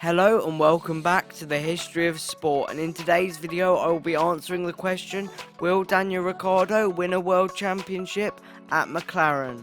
Hello and welcome back to the history of sport, and in today's video I will be answering the question, will Daniel Ricciardo win a world championship at McLaren?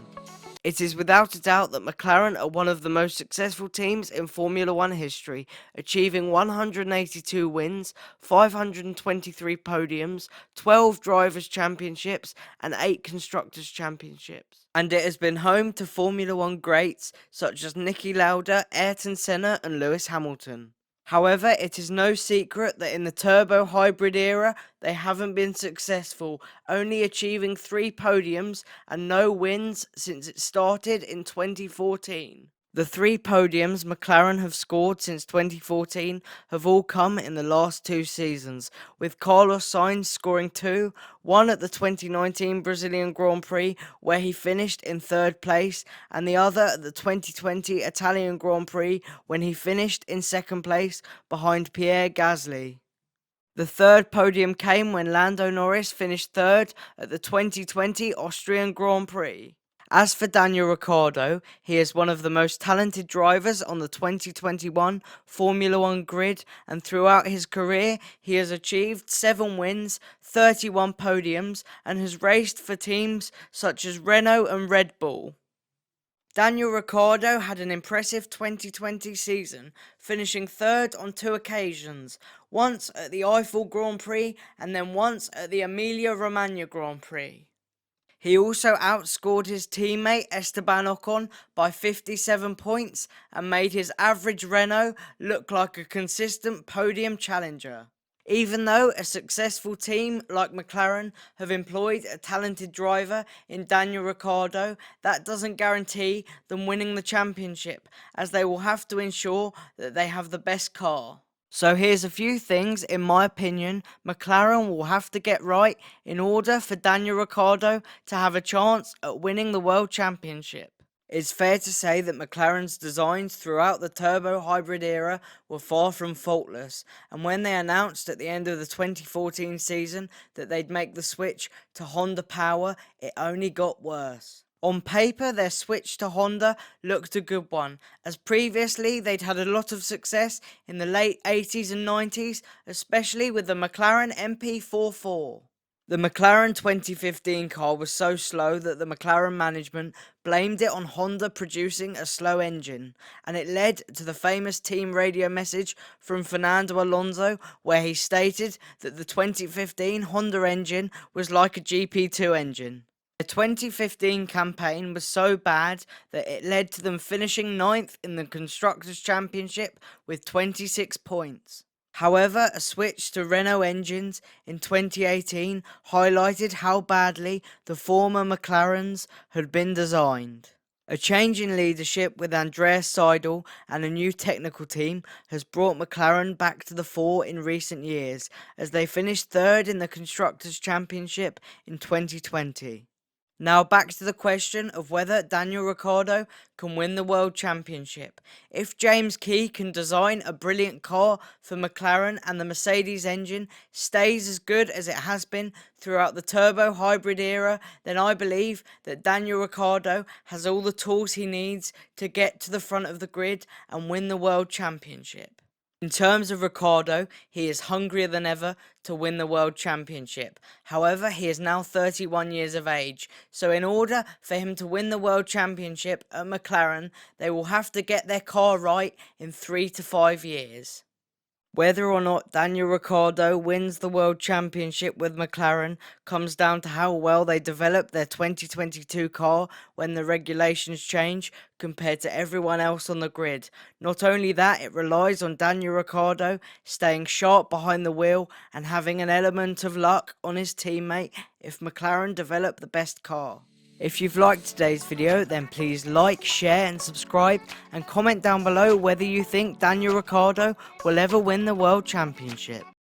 It is without a doubt that McLaren are one of the most successful teams in Formula 1 history, achieving 182 wins, 523 podiums, 12 Drivers' Championships and 8 Constructors' Championships. And it has been home to Formula 1 greats such as Niki Lauda, Ayrton Senna and Lewis Hamilton. However, it is no secret that in the turbo hybrid era, they haven't been successful, only achieving 3 podiums and no wins since it started in 2014. The 3 podiums McLaren have scored since 2014 have all come in the last 2 seasons, with Carlos Sainz scoring 2, one at the 2019 Brazilian Grand Prix where he finished in 3rd place, and the other at the 2020 Italian Grand Prix when he finished in 2nd place behind Pierre Gasly. The 3rd podium came when Lando Norris finished 3rd at the 2020 Austrian Grand Prix. As for Daniel Ricciardo, he is one of the most talented drivers on the 2021 Formula 1 grid, and throughout his career he has achieved 7 wins, 31 podiums, and has raced for teams such as Renault and Red Bull. Daniel Ricciardo had an impressive 2020 season, finishing 3rd on 2 occasions, once at the Eiffel Grand Prix and then once at the Emilia-Romagna Grand Prix. He also outscored his teammate Esteban Ocon by 57 points and made his average Renault look like a consistent podium challenger. Even though a successful team like McLaren have employed a talented driver in Daniel Ricciardo, that doesn't guarantee them winning the championship, as they will have to ensure that they have the best car. So here's a few things, in my opinion, McLaren will have to get right in order for Daniel Ricciardo to have a chance at winning the World Championship. It's fair to say that McLaren's designs throughout the turbo hybrid era were far from faultless, and when they announced at the end of the 2014 season that they'd make the switch to Honda power, it only got worse. On paper, their switch to Honda looked a good one, as previously they'd had a lot of success in the late 80s and 90s, especially with the McLaren MP44. The McLaren 2015 car was so slow that the McLaren management blamed it on Honda producing a slow engine, and it led to the famous team radio message from Fernando Alonso where he stated that the 2015 Honda engine was like a GP2 engine. The 2015 campaign was so bad that it led to them finishing 9th in the Constructors' Championship with 26 points. However, a switch to Renault engines in 2018 highlighted how badly the former McLarens had been designed. A change in leadership with Andreas Seidl and a new technical team has brought McLaren back to the fore in recent years, as they finished 3rd in the Constructors' Championship in 2020. Now back to the question of whether Daniel Ricciardo can win the World Championship. If James Key can design a brilliant car for McLaren and the Mercedes engine stays as good as it has been throughout the turbo hybrid era, then I believe that Daniel Ricciardo has all the tools he needs to get to the front of the grid and win the World Championship. In terms of Ricciardo, he is hungrier than ever to win the World Championship. However, he is now 31 years of age, so in order for him to win the World Championship at McLaren, they will have to get their car right in 3 to 5 years. Whether or not Daniel Ricciardo wins the World Championship with McLaren comes down to how well they develop their 2022 car when the regulations change compared to everyone else on the grid. Not only that, it relies on Daniel Ricciardo staying sharp behind the wheel and having an element of luck on his teammate if McLaren develop the best car. If you've liked today's video, then please like, share and subscribe, and comment down below whether you think Daniel Ricciardo will ever win the World Championship.